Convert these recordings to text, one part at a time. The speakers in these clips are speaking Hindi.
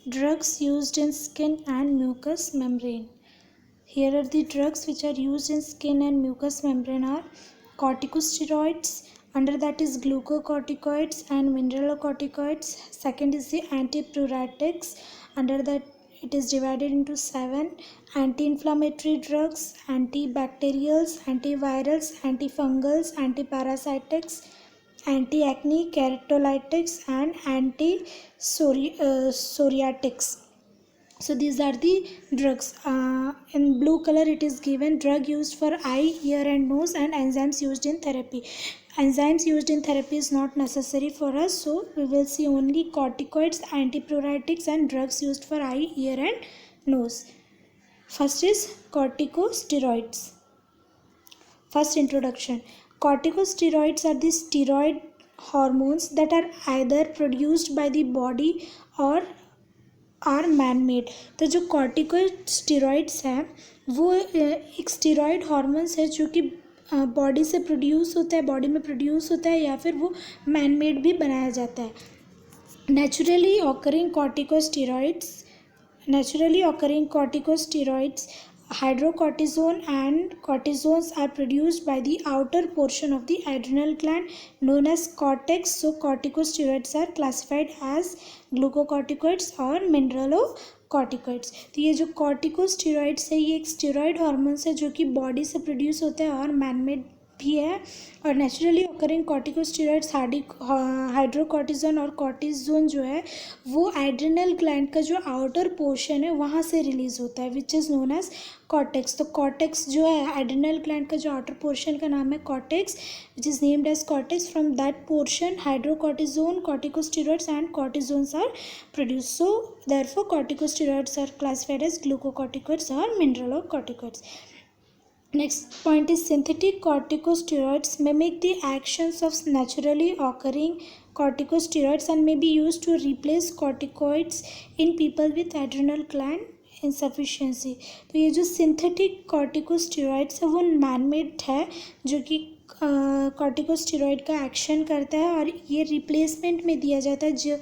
Drugs used in skin and mucous membrane. Here are the drugs which are used in skin and mucous membrane are corticosteroids, under that is glucocorticoids and mineralocorticoids. Second is the antipruritics, under that it is divided into 7: anti-inflammatory drugs, antibacterials, antivirals, antifungals, antiparasitics, anti-acne, keratolytics, and anti-psoriatics. So these are the drugs. In blue color it is given drug used for eye, ear and nose, and enzymes used in therapy. Enzymes used in therapy is not necessary for us, so we will see only corticoids, antipruritics and drugs used for eye, ear and nose. First is corticosteroids. First introduction. Corticosteroids are the steroid hormones that are either produced by the body or are man made. तो जो कॉर्टिकोस्टेरॉइड्स हैं वो एक स्टेरॉइड हॉर्मोन्स है जो कि बॉडी से प्रोड्यूस होता है, बॉडी में प्रोड्यूस होता है, या फिर वो मैन मेड भी बनाया जाता है. Naturally occurring corticosteroids, hydrocortisone and cortisones are produced by the outer portion of the adrenal gland known as cortex. So corticosteroids are classified as glucocorticoids और mineralocorticoids. तो ये जो corticosteroids है ये एक स्टेरॉइड हॉर्मोन्स है जो कि बॉडी से प्रोड्यूस होता है और मैनमेड भी है. और नेचुरली ऑकरिंग कॉर्टिकोस्टेरॉइड्स हाइड्रोकॉर्टिजोन और कॉर्टिजोन जो है वो एड्रिनल ग्लैंड का जो आउटर पोर्शन है वहाँ से रिलीज होता है, which is known as cortex. तो कॉर्टेक्स जो है एड्रिनल ग्लैंड का जो आउटर पोर्शन का नाम है cortex, which is named as cortex. From that portion hydrocortisone, corticosteroids and cortisones are produce. So therefore corticosteroids are classified as glucocorticoids और mineralocorticoids. Next point is synthetic corticosteroids mimic the actions of naturally occurring corticosteroids and may be used to replace corticoids in people with adrenal gland insufficiency. तो ये जो synthetic corticosteroids है वो man-made है जो कि कॉर्टिकोस्टेरॉइड का एक्शन करता है और ये रिप्लेसमेंट में दिया जाता है जो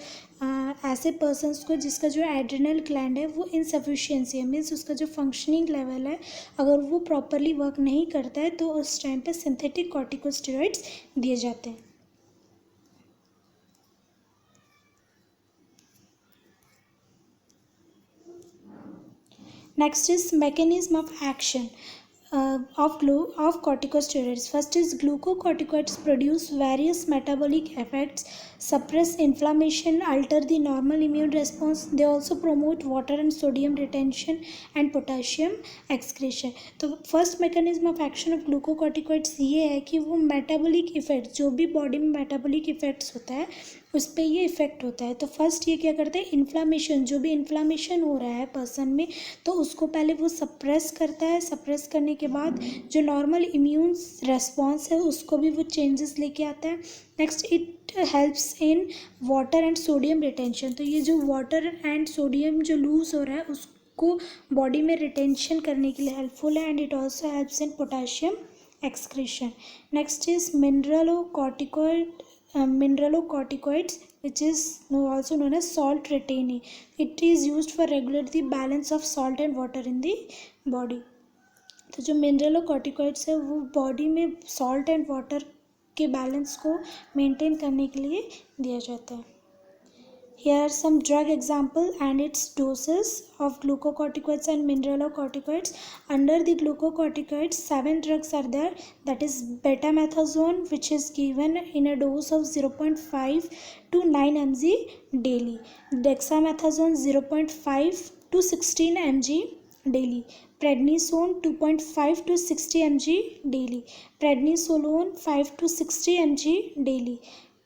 ऐसे पर्सन्स को जिसका जो एड्रिनल ग्लैंड है वो इनसफिशिएंसी है, मीन्स उसका जो फंक्शनिंग लेवल है अगर वो प्रॉपरली वर्क नहीं करता है तो उस टाइम पे सिंथेटिक कॉर्टिकोस्टेरॉइड्स दिए जाते हैं. Next is mechanism of action of corticosteroids. First is glucocorticoids produce various metabolic effects, suppress inflammation, alter the normal immune response. They also promote water and sodium retention and potassium excretion. तो first mechanism of action of glucocorticoids ये है कि वो मेटाबॉलिक इफेक्ट जो भी बॉडी में मेटाबॉलिक इफेक्ट्स होता है उस पर ये इफेक्ट होता है. तो फर्स्ट ये क्या करता है, इन्फ्लामेशन, जो भी इन्फ्लामेशन हो रहा है पर्सन में तो उसको पहले वो सप्रेस करता है. सप्रेस करने के बाद जो नॉर्मल इम्यून रेस्पॉन्स है उसको भी वो चेंजेस लेके आता है. Next it helps in water and sodium retention. तो ये जो वाटर एंड सोडियम जो लूज हो रहा है उसको बॉडी में रिटेंशन करने के लिए हेल्पफुल है. And it also helps in potassium excretion. Next is mineralocorticoids, which is also known as salt retaining. It is used for regulate the balance of salt and water in the body. तो जो मिनरलोकॉर्टिकॉइड्स है वो बॉडी में सॉल्ट एंड वाटर के बैलेंस को मेंटेन करने के लिए दिया जाता है. Here are some drug example and its doses of glucocorticoids and mineralocorticoids. Under the glucocorticoids, 7 drugs are there. That is betamethasone, which is given in a dose of 0.5 to 9 mg daily. Dexamethasone 0.5 to 16 mg daily. Prednisone 2.5 to 60 mg daily. Prednisolone 5 to 60 mg daily.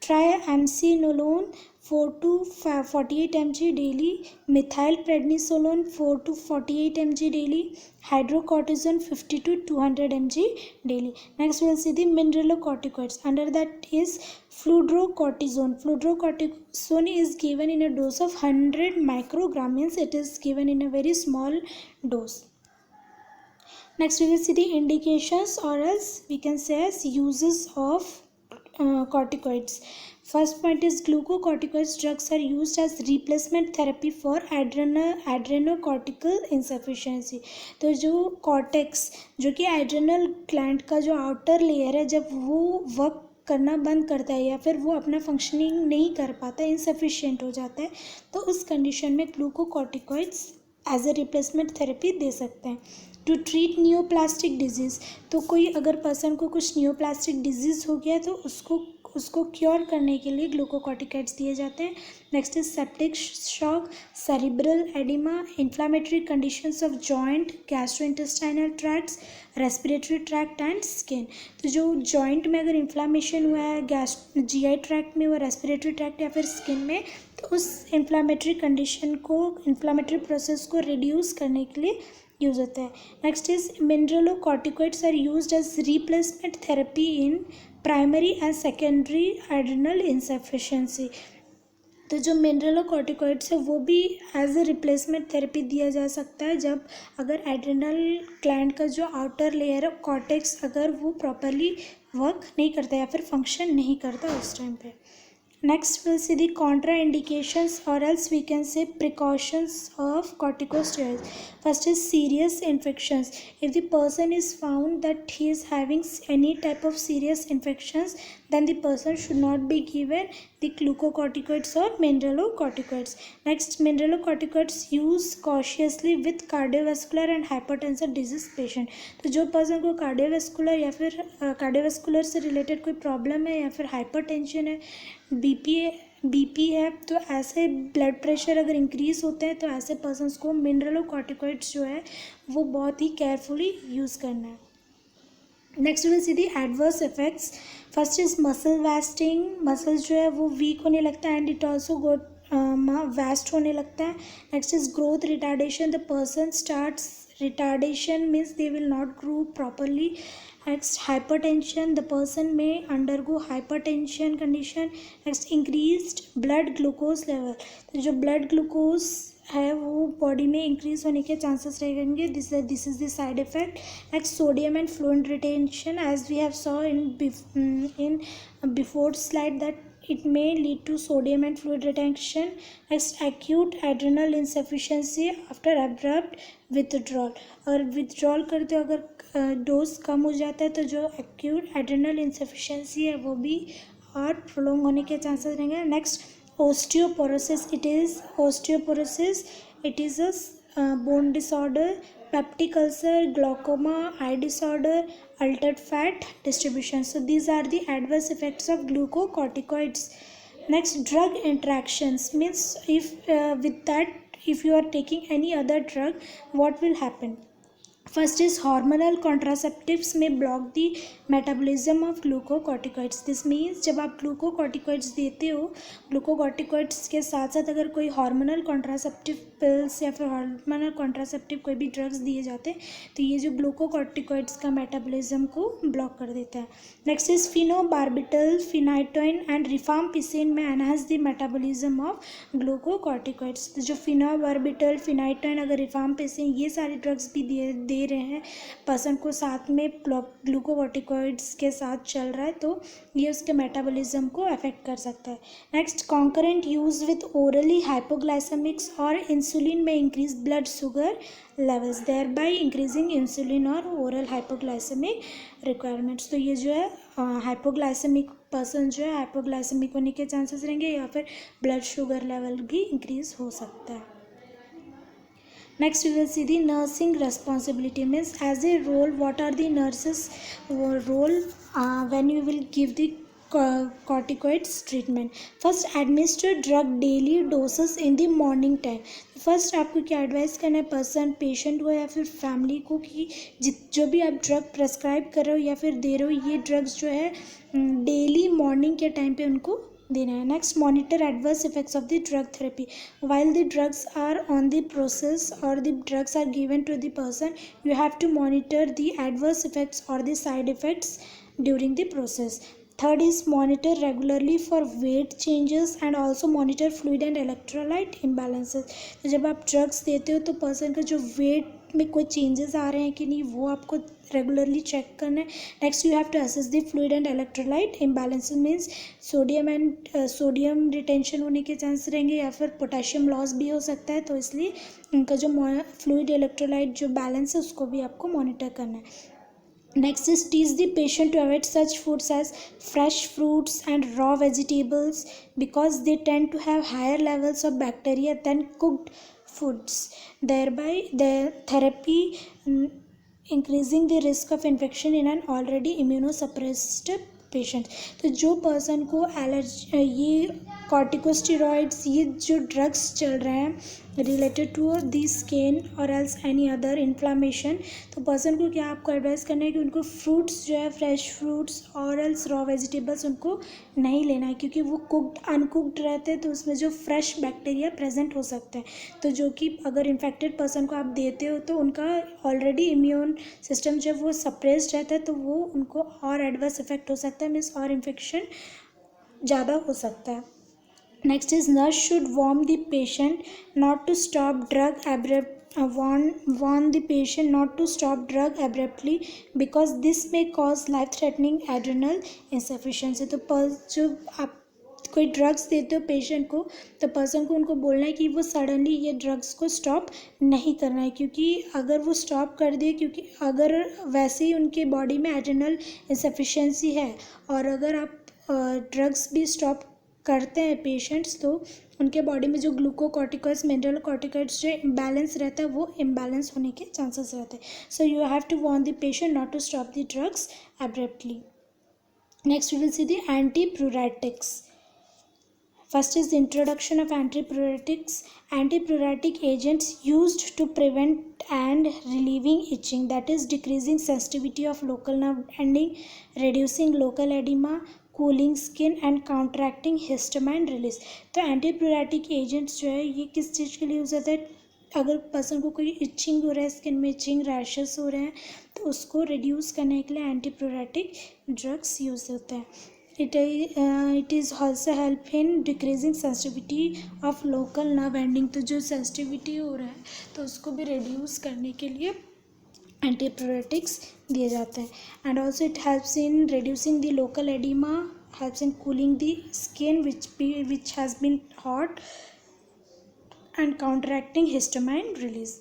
Triamcinolone 4 to 48 mg daily. Methylprednisolone 4 to 48 mg daily. Hydrocortisone 50 to 200 mg daily. Next we will see the mineralocorticoids. Under that is fludrocortisone. Fludrocortisone is given in a dose of 100 microgram, means it is given in a very small dose. Next we will see the indications or else we can say as uses of corticoids. First point is glucocorticoids drugs are used as replacement therapy for adrenocortical insufficiency. तो जो कॉर्टेक्स जो कि एड्रेनल ग्लैंड का जो आउटर लेयर है, जब वो वर्क करना बंद करता है या फिर वो अपना फंक्शनिंग नहीं कर पाता, इनसफिशिएंट हो जाता है, तो उस कंडीशन में glucocorticoids as a replacement therapy दे सकते हैं। टू ट्रीट न्यूप्लास्टिक डिजीज़, तो कोई अगर पर्सन को कुछ न्यूप्लास्टिक डिजीज़ हो गया है तो उसको क्योर करने के लिए ग्लूकोकॉर्टिकॉइड्स दिए जाते हैं। Next is septic shock, cerebral oedema, inflammatory conditions of joint, gastrointestinal tracts, respiratory tract and skin. तो जो जॉइंट में अगर इन्फ्लामेशन हुआ है, GI ट्रैक्ट में हुआ, रेस्पिरेटरी ट्रैक्ट या फिर स्किन में, तो उस इन्फ्लामेटरी कंडीशन को, इन्फ्लामेटरी प्रोसेस को रिड्यूस करने के लिए यूज होता है। Next is mineralocorticoids are used as replacement therapy in primary and secondary adrenal insufficiency. तो जो मिनरलोकॉर्टिकॉइड्स है वो भी एज ए रिप्लेसमेंट थेरेपी दिया जा सकता है जब अगर एड्रेनल ग्लैंड का जो आउटर लेयर है कॉर्टेक्स अगर वो प्रॉपरली वर्क नहीं करता या फिर फंक्शन नहीं करता उस टाइम पे। Next we'll see the contraindications or else we can say precautions of corticosteroids. First is serious infections. If the person is found that he is having any type of serious infections, then the person should not be given the glucocorticoids or mineralocorticoids. Next, mineralocorticoids use cautiously with cardiovascular and hypertensive disease patient. तो जो पर्सन को कार्डियोवैस्कुलर या फिर कार्डियोवैस्कुलर से रिलेटेड कोई प्रॉब्लम है या फिर हाइपरटेंशन है, बीपी है, तो ऐसे ब्लड प्रेशर अगर इंक्रीज होते हैं तो ऐसे पर्सन्स को मिनरलोकॉर्टिकॉइड्स जो है वो बहुत ही केयरफुली यूज़ करना है। Next will see the adverse effects. First is muscle wasting, muscles जो है वो वीक होने लगता है and it also got waste होने लगता है। Next is growth retardation, the person starts retardation means they will not grow properly. Next, hypertension, the person may undergo hypertension condition. Next, increased blood glucose level, तो जो blood glucose है वो बॉडी में इंक्रीज होने के चांसेस रहेंगे। This is the side effect. Next, sodium and fluid retention, as we have saw in before slide that it may lead to sodium and fluid retention. Next, acute adrenal insufficiency after abrupt withdrawal, अगर विथड्रॉल करते हो अगर डोज कम हो जाता है तो जो acute adrenal insufficiency है वो भी और प्रोलॉन्ग होने के चांसेस रहेंगे। Next, osteoporosis, it is a bone disorder, peptic ulcer, glaucoma, eye disorder, altered fat distribution. So these are the adverse effects of glucocorticoids. Next, drug interactions means if you are taking any other drug, what will happen? First is hormonal contraceptives may block the metabolism of glucocorticoids. This means जब आप glucocorticoids देते हो, glucocorticoids के साथ साथ अगर कोई hormonal contraceptive pills या फिर hormonal contraceptive कोई भी drugs दिए जाते हैं तो ये जो glucocorticoids का metabolism को block कर देता है। Next is phenobarbital, phenytoin and rifampicin may enhance the metabolism of glucocorticoids. तो जो phenobarbital, phenytoin, अगर rifampicin ये सारी drugs भी दे रहे हैं पर्सन को साथ में ग्लूकोकॉर्टिकॉइड्स के साथ चल रहा है तो ये उसके मेटाबॉलिज्म को अफेक्ट कर सकता है। Next, concurrent use with orally hypoglycemics और इंसुलिन में increase blood sugar levels, thereby increasing insulin और ओरल हाइपोग्लाइसेमिक रिक्वायरमेंट्स। तो ये जो है हाइपोग्लाइसेमिक पर्सन जो है हाइपोग्लाइसेमिक होने के चांसेस रहेंगे या फिर ब्लड शुगर लेवल भी इंक्रीज हो सकता है। Next, we will see the nursing responsibility, means as a role, what are the nurses' role when you will give the corticoids treatment. First, administer drug daily doses in the morning time. First आपको क्या एडवाइस करना है पर्सन, पेशेंट हो या फिर फैमिली को कि जो भी आप ड्रग प्रेस्क्राइब कर रहे हो या फिर दे रहे हो ये ड्रग्स जो है डेली मॉर्निंग के टाइम पे उनको देना है। Next, monitor adverse effects of the drug therapy while the drugs are on the process और the drugs are given to the person, you have to monitor the adverse effects और the side effects during the process. Third is monitor regularly for weight changes and also monitor fluid and electrolyte imbalances. तो जब आप ड्रग्स देते हो तो पर्सन का जो वेट में कोई चेंजेस आ रहे हैं कि नहीं, वो आपको रेगुलरली चेक करना है. Next you have to assess the fluid and electrolyte imbalance, means sodium retention होने के चांस रहेंगे या फिर पोटेशियम लॉस भी हो सकता है, तो इसलिए उनका जो फ्लूइड इलेक्ट्रोलाइट जो बैलेंस है उसको भी आपको मॉनिटर करना है. Next is teach the patient to avoid such foods as fresh fruits and raw vegetables because they tend to have higher levels of bacteria than cooked foods. Thereby, the therapy increasing the risk of infection in an already immunosuppressed patient. तो जो पर्सन को एलर्जी, ये कॉर्टिकोस्टेरॉइड्स, ये जो ड्रग्स चल रहे हैं रिलेटेड टू दी स्किन और एल्स एनी अदर इन्फ्लामेशन, तो पर्सन को क्या आपको एडवाइस करना है कि उनको फ्रूट्स जो है फ्रेश फ्रूट्स और एल्स रॉ वेजिटेबल्स उनको नहीं लेना है, क्योंकि वो कुकड अनकुकड रहते हैं तो उसमें जो फ्रेश बैक्टीरिया प्रेजेंट हो सकते हैं, तो जो कि अगर इन्फेक्टेड पर्सन को आप देते हो तो उनका ऑलरेडी इम्यून सिस्टम जब वो सप्रेस्ड रहता है तो वो उनको और एडवर्स इफेक्ट हो सकता है, मीन्स और इन्फेक्शन ज़्यादा हो सकता है. Next is nurse should warn the patient not to stop drug warn the patient not to stop drug abruptly because this may cause life-threatening adrenal insufficiency. तो जो आप कोई ड्रग्स देते हो पेशेंट को तो पर्सन को उनको बोलना है कि वो सडनली ये ड्रग्स को स्टॉप नहीं करना है, क्योंकि अगर वो स्टॉप कर दे, क्योंकि अगर वैसे ही उनके बॉडी में एड्रेनल इंसफिशिएंसी है और अगर आप ड्रग्स भी स्टॉप करते हैं पेशेंट्स तो उनके बॉडी में जो ग्लूकोकॉर्टिकॉइड्स मिनरल कॉर्टिकॉइड्स जो इम्बैलेंस रहता है वो इम्बैलेंस होने के चांसेस रहते हैं. So you have to warn the patient not to stop the drugs abruptly. Next we will see the antipyretics. First is the introduction of antipruritics. Antipruritic agents used to prevent and relieving itching, that is decreasing sensitivity of local nerve ending, reducing local edema, cooling skin and counteracting histamine release. तो एंटीप्यूरेटिक एजेंट्स जो है ये किस चीज़ के लिए यूज़ होता है, अगर पर्सन को कोई इचिंग हो रहा है, स्किन में इचिंग रैशेस हो रहे हैं तो उसको रिड्यूस करने के लिए एंटीप्यूरेटिक ड्रग्स यूज़ होते हैं. It is also help in decreasing sensitivity of local nerve ending. तो जो सेंसिटिविटी हो रहा है तो उसको भी रिड्यूस करने के लिए एंटीप्यूरेटिक्स दिए जाते हैं. And also it helps in reducing the local oedema, helps in cooling the skin which has been hot and counteracting histamine release.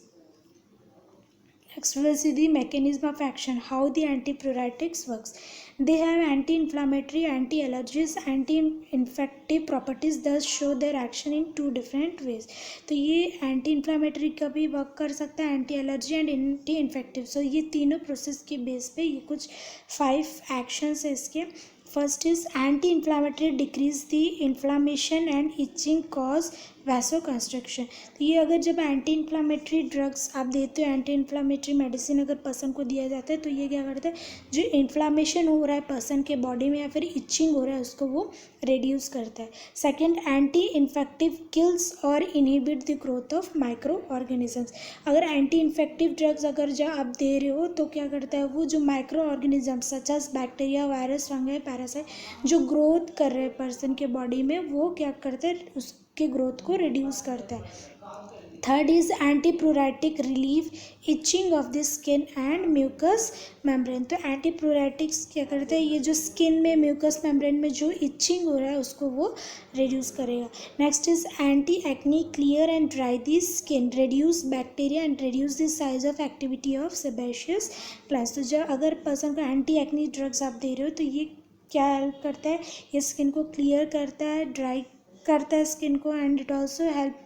Next we will see the mechanism of action, how the antipruritics works. They have anti-inflammatory, anti-allergies, anti-infective properties, thus show their action in two different ways. तो ये एंटी का भी वर्क कर सकता है, anti allergy and anti infective. So ये तीनों प्रोसेस के बेस पे ये कुछ 5 एक्शंस है इसके. First is anti inflammatory, decrease the inflammation and itching, cause vasoconstriction. तो ये अगर जब एंटी इन्फ्लामेटरी ड्रग्स आप देते हो, एंटी इन्फ्लामेटरी मेडिसिन अगर पर्सन को दिया जाता है तो ये क्या करता है, जो इन्फ्लामेशन हो रहा है पर्सन के बॉडी में या फिर इचिंग हो रहा है उसको वो रिड्यूस करता है. सेकेंड, एंटी इन्फेक्टिव किल्स और inhibit the growth of micro organisms. अगर एंटी इन्फेक्टिव ड्रग्स अगर जो आप दे रहे हो तो क्या करता है, वो जो microorganisms such as bacteria, virus, fungi, parasite जो ग्रोथ कर रहे हैं पर्सन के बॉडी में, वो क्या करते हैं, उसके ग्रोथ को रिड्यूस करता है. Third is antipyretic, relieve itching of the skin and mucous membrane. तो एंटीप्यूरेटिक्स क्या करते हैं, ये जो स्किन में म्यूकस मेम्ब्रेन में जो इचिंग हो रहा है उसको वो रिड्यूस करेगा. Next is anti acne, clear and dry the skin, reduce bacteria and reduce the size of activity of sebaceous glands. तो जब अगर पर्सन को एंटी एक्नी ड्रग्स आप दे रहे हो तो ये क्या हेल्प करता है, ये स्किन को क्लियर करता है, ड्राई करता है स्किन को, and it also help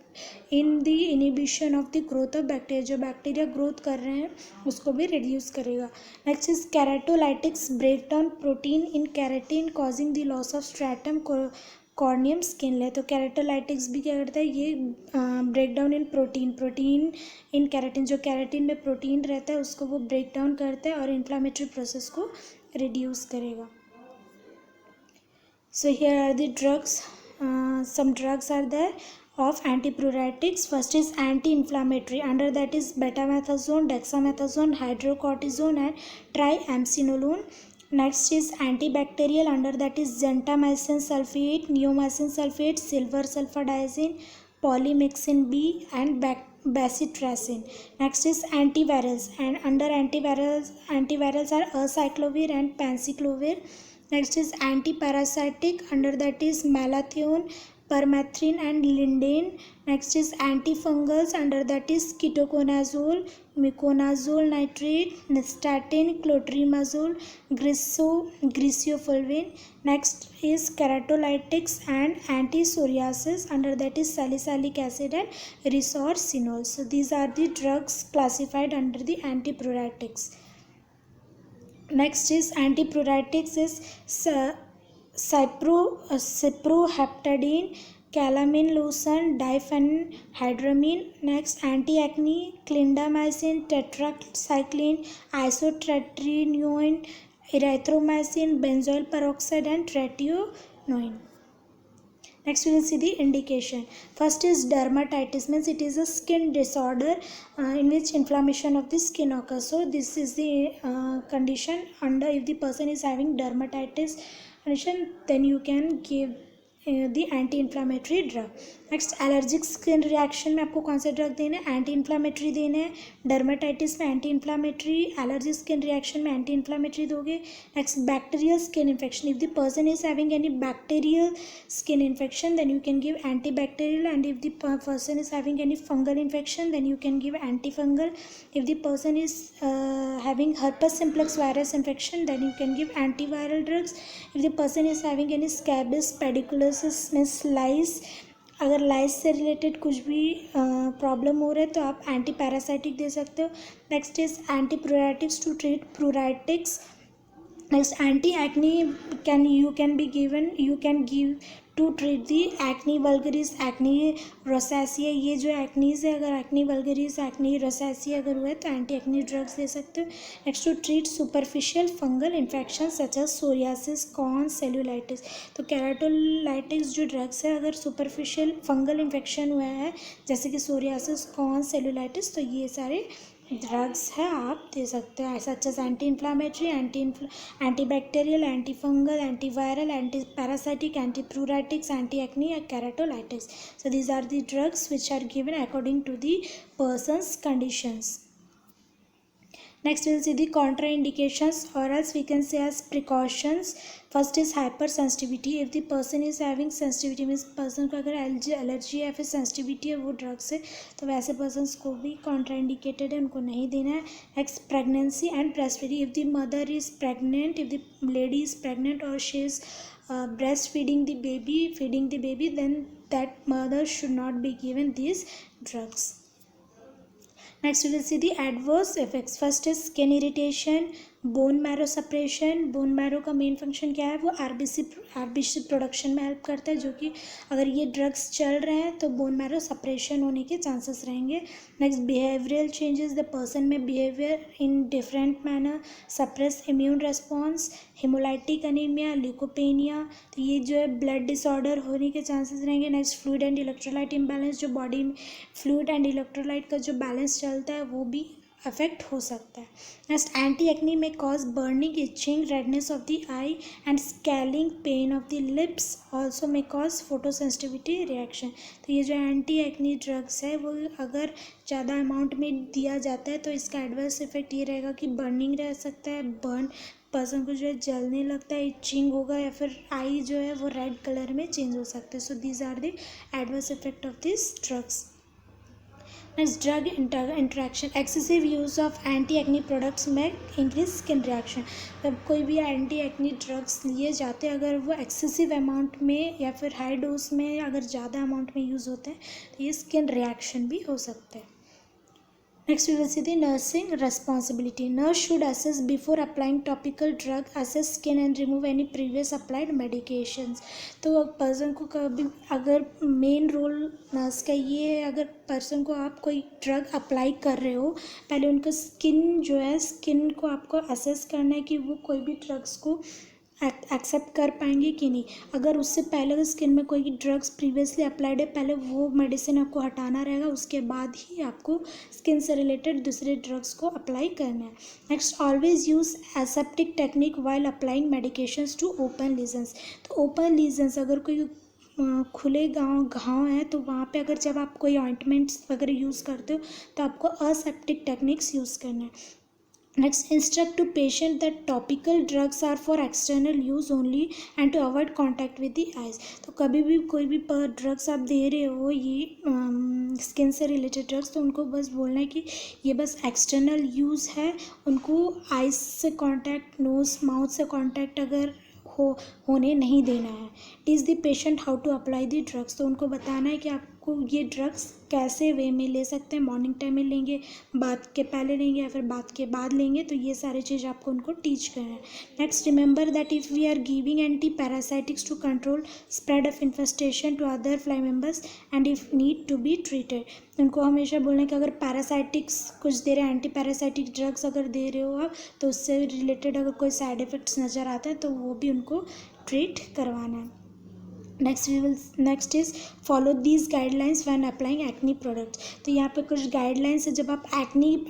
in the inhibition of the growth of bacteria. जो बैक्टीरिया ग्रोथ कर रहे हैं उसको भी रिड्यूस करेगा. Next is keratolytics, break down protein in keratin causing the loss of stratum corneum skin layer. तो कैरेटोलाइटिक्स भी क्या करता है, ये break down in protein in keratin, जो कैरेटिन में प्रोटीन रहता है उसको वो ब्रेक डाउन करता है और इन्फ्लामेटरी प्रोसेस को रिड्यूस करेगा. So here are the drugs. Some drugs are there of antipruritics. First is anti-inflammatory. Under that is betamethasone, dexamethasone, hydrocortisone, and triamcinolone. Next is antibacterial. Under that is gentamicin sulfate, neomycin sulfate, silver sulfadiazine, polymyxin B, and bacitracin. Next is antivirals, and under antivirals are acyclovir and panciclovir. Next is antiparasitic, under that is malathion, permethrin and lindane. Next is antifungals, under that is ketoconazole, miconazole nitrate, nystatin, clotrimazole, griseofulvin. Next is keratolytics and anti-psoriasis, under that is salicylic acid and resorcinol. So these are the drugs classified under the antipruritics. Next is antipruritics is cyproheptadine, calamine lotion, diphenhydramine. Next, anti-acne, clindamycin, tetracycline, isotretinoin, erythromycin, benzoyl peroxide, and tretinoin. Next we will see the indication. First is dermatitis, means it is a skin disorder in which inflammation of the skin occurs. So this is the condition under, if the person is having dermatitis condition, then you can give the anti-inflammatory drug. Next allergic skin reaction में आपको कौन से ड्रग देने हैं, एंटी इन्फ्लामेटरी देने हैं. डर्माटाइटिस में anti inflammatory, allergic skin reaction में एंटी इन्फ्लामेटरी दोगे. Next bacterial skin infection, if the person is having any bacterial skin infection then you can give anti bacterial, and if the person is having any fungal infection then you can give anti fungal. If the person is having herpes simplex virus infection then you can give antiviral drugs. if the person is having any scabies pediculosis means lice, अगर लाइस से रिलेटेड कुछ भी प्रॉब्लम हो रहा है तो आप एंटी पैरासाइटिक दे सकते हो. Next is anti pruritics to treat pruritics. Next anti acne you can give to treat the acne vulgaris, acne rosacea. ये जो एक्नीज है, अगर एक्नी वल्गरिस, एक्नी रोसैसिया अगर हुआ है तो एंटी एक्नी ड्रग्स दे सकते हो. Next to treat superficial fungal infection such as psoriasis, corn, cellulitis. तो केराटोलाइटिक्स जो ड्रग्स है, अगर सुपरफिशियल फंगल इन्फेक्शन हुआ है जैसे कि सोरियासिस, कॉन, सेलुलाइटिस, तो ये सारे ड्रग्स है आप दे सकते हो. Such as anti inflammatory, anti bacterial, anti fungal, anti viral, anti parasitic, anti pruritics, anti acne या keratolytics. So these are the drugs which are given according to the person's conditions. Next we will see the contraindications, or else we can say as precautions. First is hypersensitivity. if the person is having sensitivity means person को अगर एलर्जी या फिर सेंसिटिविटी है वो ड्रग से, तो वैसे पर्सनस को भी कॉन्ट्राइंडिकेटेड है, उनको नहीं देना है. Next pregnancy and breast feeding. If the mother is pregnant, if the lady is pregnant और she is breast feeding the baby, then that mother should not be given these drugs. Next we will see the adverse effects. First is skin irritation, bone marrow suppression. Bone marrow का मेन फंक्शन क्या है, वो आरबीसी प्रोडक्शन में हेल्प करता है, जो कि अगर ये ड्रग्स चल रहे हैं तो बोन मैरो सप्रेशन होने के चांसेस रहेंगे. Next behavioural changes. The person में behaviour in different manner, suppress immune response, haemolytic anaemia, leukopenia. तो ये जो है ब्लड डिसऑर्डर होने के चांसेस रहेंगे. Next fluid and electrolyte imbalance, जो बॉडी में फ्लूइड एंड इलेक्ट्रोलाइट का जो बैलेंस चलता है वो भी अफेक्ट हो सकता है. नेक्स्ट एंटी एक्नी में cause burning, itching, redness of the eye and scaling, pain of the lips. Also में कॉज फोटोसेंसिटिविटी रिएक्शन. तो ये जो एंटी एक्नी ड्रग्स है वो अगर ज़्यादा अमाउंट में दिया जाता है तो इसका एडवर्स इफेक्ट ये रहेगा कि बर्निंग रह सकता है, पर्सन को जो है जलने लगता है, इचिंग होगा, या फिर आई जो है वो रेड कलर में चेंज हो सकता है. So these are the adverse effect of this drugs. Next, drug interaction. Excessive use of anti-acne products may increase skin reaction. जब कोई भी एंटी एक्नी ड्रग्स लिए जाते हैं, अगर वो एक्सेसिव अमाउंट में या फिर हाई डोज में अगर ज़्यादा अमाउंट में यूज़ होते हैं तो ये स्किन रिएक्शन भी हो सकता है. Next we will see the nursing responsibility. Nurse should assess before applying topical drug, assess skin and remove any previous applied medications. तो पर्सन को कभी अगर मेन रोल नर्स का ये है, अगर पर्सन को आप कोई ड्रग अप्लाई कर रहे हो, पहले उनका स्किन को आपको असेस करना है कि वो कोई भी ड्रग्स को एक्सेप्ट कर पाएंगे कि नहीं. अगर उससे पहले अगर स्किन में कोई ड्रग्स प्रीवियसली अप्लाइड है, पहले वो मेडिसिन आपको हटाना रहेगा, उसके बाद ही आपको स्किन से रिलेटेड दूसरे ड्रग्स को अप्लाई करना है. Next, always use aseptic technique while applying medications to open lesions. तो ओपन लीजन्स, अगर कोई खुले घाव हैं तो वहाँ पे अगर जब आप कोई ऑइंटमेंट्स वगैरह यूज़ करते हो तो आपको असेप्टिक टेक्निक्स यूज़ करना है। Next, instruct to patient that topical drugs are for external use only and to avoid contact with the eyes। तो कभी भी कोई भी ड्रग्स आप दे रहे हो ये स्किन से रिलेटेड ड्रग्स, तो उनको बस बोलना है कि ये बस एक्सटर्नल यूज़ है, उनको आइज से कांटेक्ट, नोज माउथ से कांटेक्ट अगर होने नहीं देना है। Teach the patient how to apply the drugs, तो उनको बताना है कि आपको ये ड्रग्स कैसे वे में ले सकते हैं, मॉर्निंग टाइम में लेंगे, बात के पहले लेंगे या फिर बात के बाद लेंगे, तो ये सारी चीज़ आपको उनको टीच करना है। Next, remember that if we are giving anti parasitics to control spread of infestation to other fly members and if need to be treated. उनको हमेशा बोलना है कि अगर पैरासाइटिक्स कुछ दे रहे हैं, एंटी पैरासाइटिक ड्रग्स अगर दे रहे हो आप, तो उससे रिलेटेड अगर कोई साइड इफ़ेक्ट्स नज़र आता है तो वो भी उनको ट्रीट करवाना है। Next is follow these guidelines when applying acne products. तो यहाँ पे कुछ गाइडलाइंस है, जब आप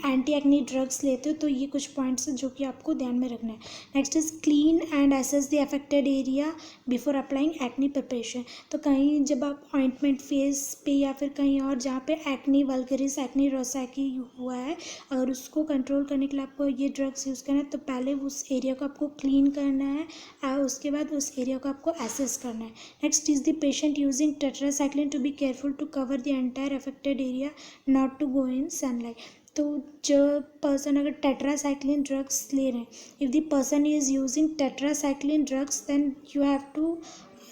एंटी एक्नी ड्रग्स लेते हो तो ये कुछ पॉइंट्स हैं जो कि आपको ध्यान में रखना है। Next is clean and assess the affected area before applying acne preparation. तो कहीं जब आप ऑइंटमेंट फेस पे या फिर कहीं और जहाँ पे एक्नी वल्गरिस, एक्नी रोसैकी हुआ है, अगर उसको कंट्रोल करने के लिए आपको ये ड्रग्स यूज़ करना है तो पहले उस एरिया को आपको क्लीन करना है और उसके बाद उस एरिया को आपको एसेस करना है। Next is the patient using tetracycline to be careful to cover the entire affected area, not to go in sunlight। तो जो पर्सन अगर टेट्रासाइक्लिन ड्रग्स ले रहे हैं, if the person is using tetracycline drugs then you have to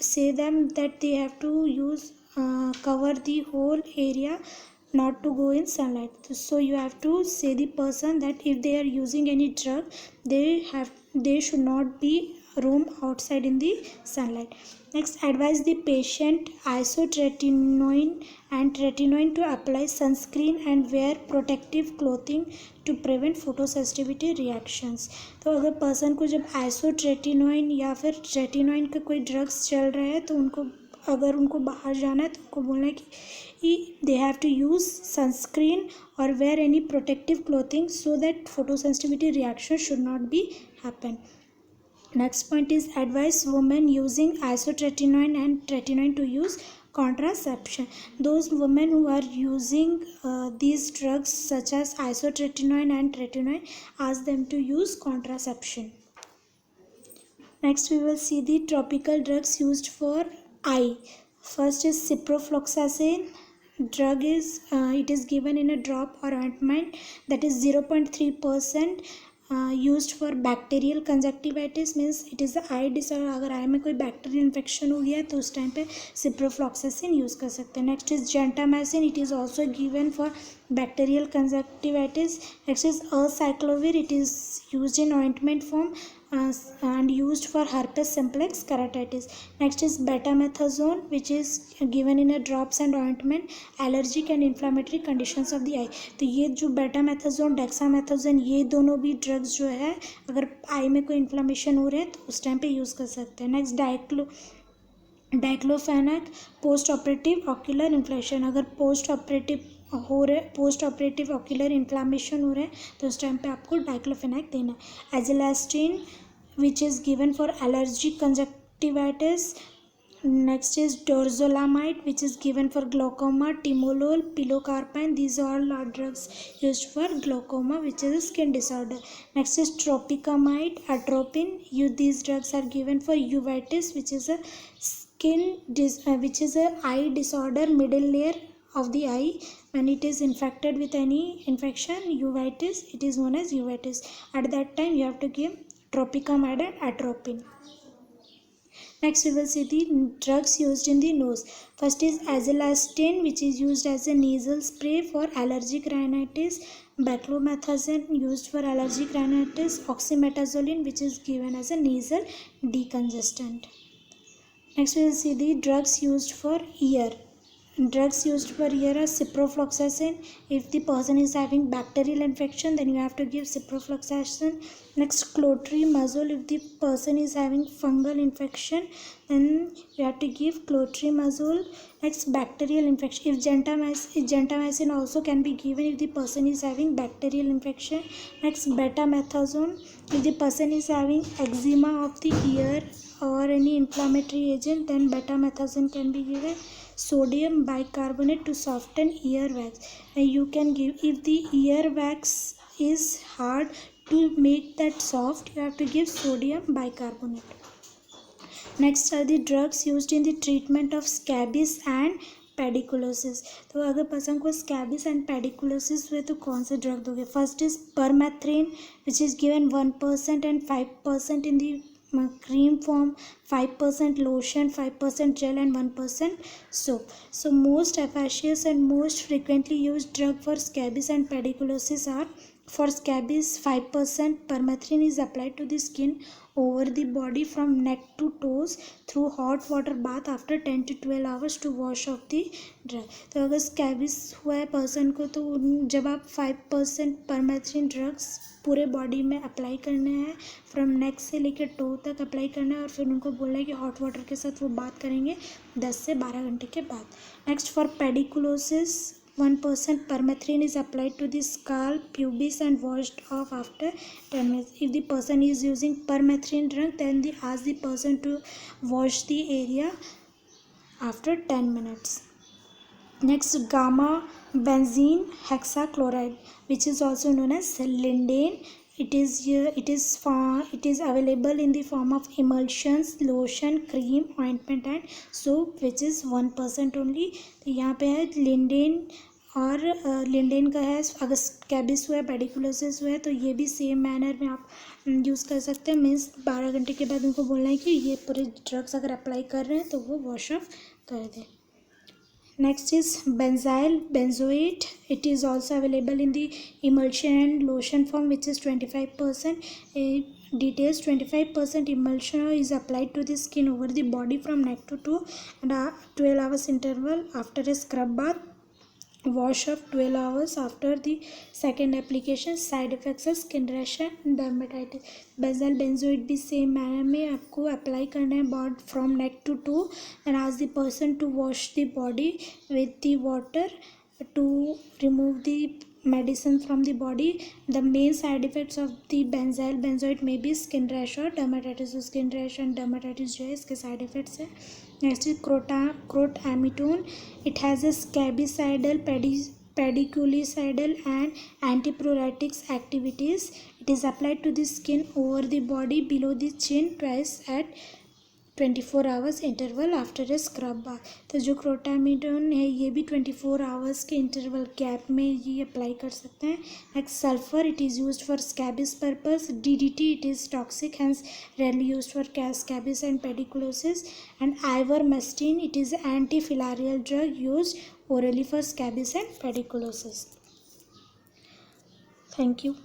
say them that they have to use cover the whole area, not to go in sunlight। So you have to say the person that if they are using any drug, they should not be roam outside in the sunlight। Next, advise the patient isotretinoin and tretinoin to apply sunscreen and wear protective clothing to prevent photosensitivity reactions। तो अगर पर्सन को जब आइसोट्रेटिनोइन या फिर ट्रेटिनोइन के कोई ड्रग्स चल रहे हैं तो अगर उनको बाहर जाना है तो उनको बोलना है कि they have to use sunscreen or wear any protective clothing so that photosensitivity reaction should not be happen। Next point is advise women using isotretinoin and tretinoin to use contraception। Those women who are using these drugs such as isotretinoin and tretinoin, ask them to use contraception। Next we will see the topical drugs used for eye। First is ciprofloxacin। Drug is it is given in a drop or ointment that is 0.3%, used for bacterial conjunctivitis, means it is the eye disorder। अगर आई में कोई बैक्टीरियल इन्फेक्शन हो गया है तो उस टाइम पे सिप्रोफ्लॉक्सासिन यूज़ कर सकते हैं। Next is gentamicin, it is also given for bacterial conjunctivitis। Next is acyclovir, it is used in ointment form and used for herpes simplex keratitis। Next is betamethasone, which is given in a drops and ointment, allergic and inflammatory conditions of the eye। तो ये जो बेटामेथाजोन, डेक्सामेथाजोन, ये दोनों भी ड्रग्स जो है अगर आई में कोई इन्फ्लामेशन हो रहा है तो उस टाइम पे यूज़ कर सकते हैं। Next diclofenac, post operative ocular inflammation. अगर पोस्ट ऑपरेटिव ऑक्यूलर इन्फ्लामेशन हो रहा है तो उस टाइम पे आपको डाइक्लोफेनाक देना है। Azelastine, which is given for allergic conjunctivitis. Next is dorzolamide, which is given for glaucoma, timolol, pilocarpine, these all are drugs used for glaucoma, which is a skin disorder। Next is tropicamide, atropine, these drugs are given for uveitis, which is a eye disorder, middle layer of the eye, when it is infected with any infection, uveitis, it is known as uveitis। At that time you have to give tropicamide and atropine। Next we will see the drugs used in the nose। First is azilastine, which is used as a nasal spray for allergic rhinitis, beclomethasone used for allergic rhinitis, oxymetazoline, which is given as a nasal decongestant। Next we will see the drugs used for ear। Drugs used for ear are ciprofloxacin। If the person is having bacterial infection, then you have to give ciprofloxacin Next, clotrimazole. If the person is having fungal infection, then you have to give clotrimazole. Next, bacterial infection. If gentamicin also can be given if the person is having bacterial infection. Next, betamethasone. If the person is having eczema of the ear or any inflammatory agent, then betamethasone can be given. Sodium bicarbonate to soften ear wax. And you can give if the ear wax is hard, to make that soft you have to give sodium bicarbonate. Next are the drugs used in the treatment of scabies and पेडिकुलोसिस. तो अगर पर्सन को स्कैबिस एंड पेडिकुलोसिस हुए तो कौन सा ड्रग दोगे? First is permethrin which is given 1% and 5% in the cream form, 5% lotion, 5% gel and 1% soap. So most efficacious and most frequently used drug for scabies and pediculosis are: for scabies, 5% permethrin is applied to the skin over the body from neck to toes through hot water bath after 10 to 12 hours to wash off the drug. तो अगर स्कैबिस हुआ है पर्सन को तो जब आप 5% परमेथ्रिन ड्रग्स पूरे बॉडी में अप्लाई करना है, फ्रॉम नेक से लेकर टो तक अप्लाई करना है और फिर उनको बोलना है कि हॉट वाटर के साथ वो बात करेंगे 10 से 12 घंटे के बाद. Next, for pediculosis, 1% permethrin is applied to the scalp, pubis and washed off after 10 minutes. If the person is using permethrin drug, then they ask the person to wash the area after 10 minutes. Next, gamma benzene hexachloride, which is also known as lindane. It is available in the form of emulsions, lotion, cream, ointment and soap, which is 1% only. तो यहाँ पे है लिंडेन और लिंडेन का है. अगर स्कैबिस हुआ है, पेडिकुलोसिस हुआ है तो ये भी सेम मैनर में आप यूज़ कर सकते हैं. मीन्स 12 घंटे के बाद उनको बोलना है कि ये पूरे ड्रग्स अगर अप्लाई कर रहे हैं तो वो वॉश ऑफ कर दें. Next is benzyl benzoate. It is also available in the emulsion and lotion form, which is 25%. Details: 25% emulsion is applied to the skin over the body from neck to toe and 12 hours interval after a scrub bath. Wash of 12 hours after the second application. Side effects है skin rash and dermatitis. Benzyl benzoate भी सेम मैनर में आपको अप्लाई करना है body from neck to toe and ask the person to wash the body with the water to remove the medicine from the body. The main side effects of the benzyl benzoate may be skin rash or dermatitis. Skin rash and dermatitis जो है इसके side effects है. Next is crotamidone. It has a scabicidal, pediculicidal and antipruritic activities. It is applied to the skin over the body below the chin twice at 24 hours interval after a scrub bath. तो जो क्रोटामिडोन है ये भी 24 आवर्स के इंटरवल गैप में ये अप्लाई कर सकते हैं. Next, sulphur. It is used for scabies purpose. DDT. It is toxic, hence rarely used for scabies and pediculosis. And ivermectin. It is anti filarial drug used orally for scabies and pediculosis. Thank you.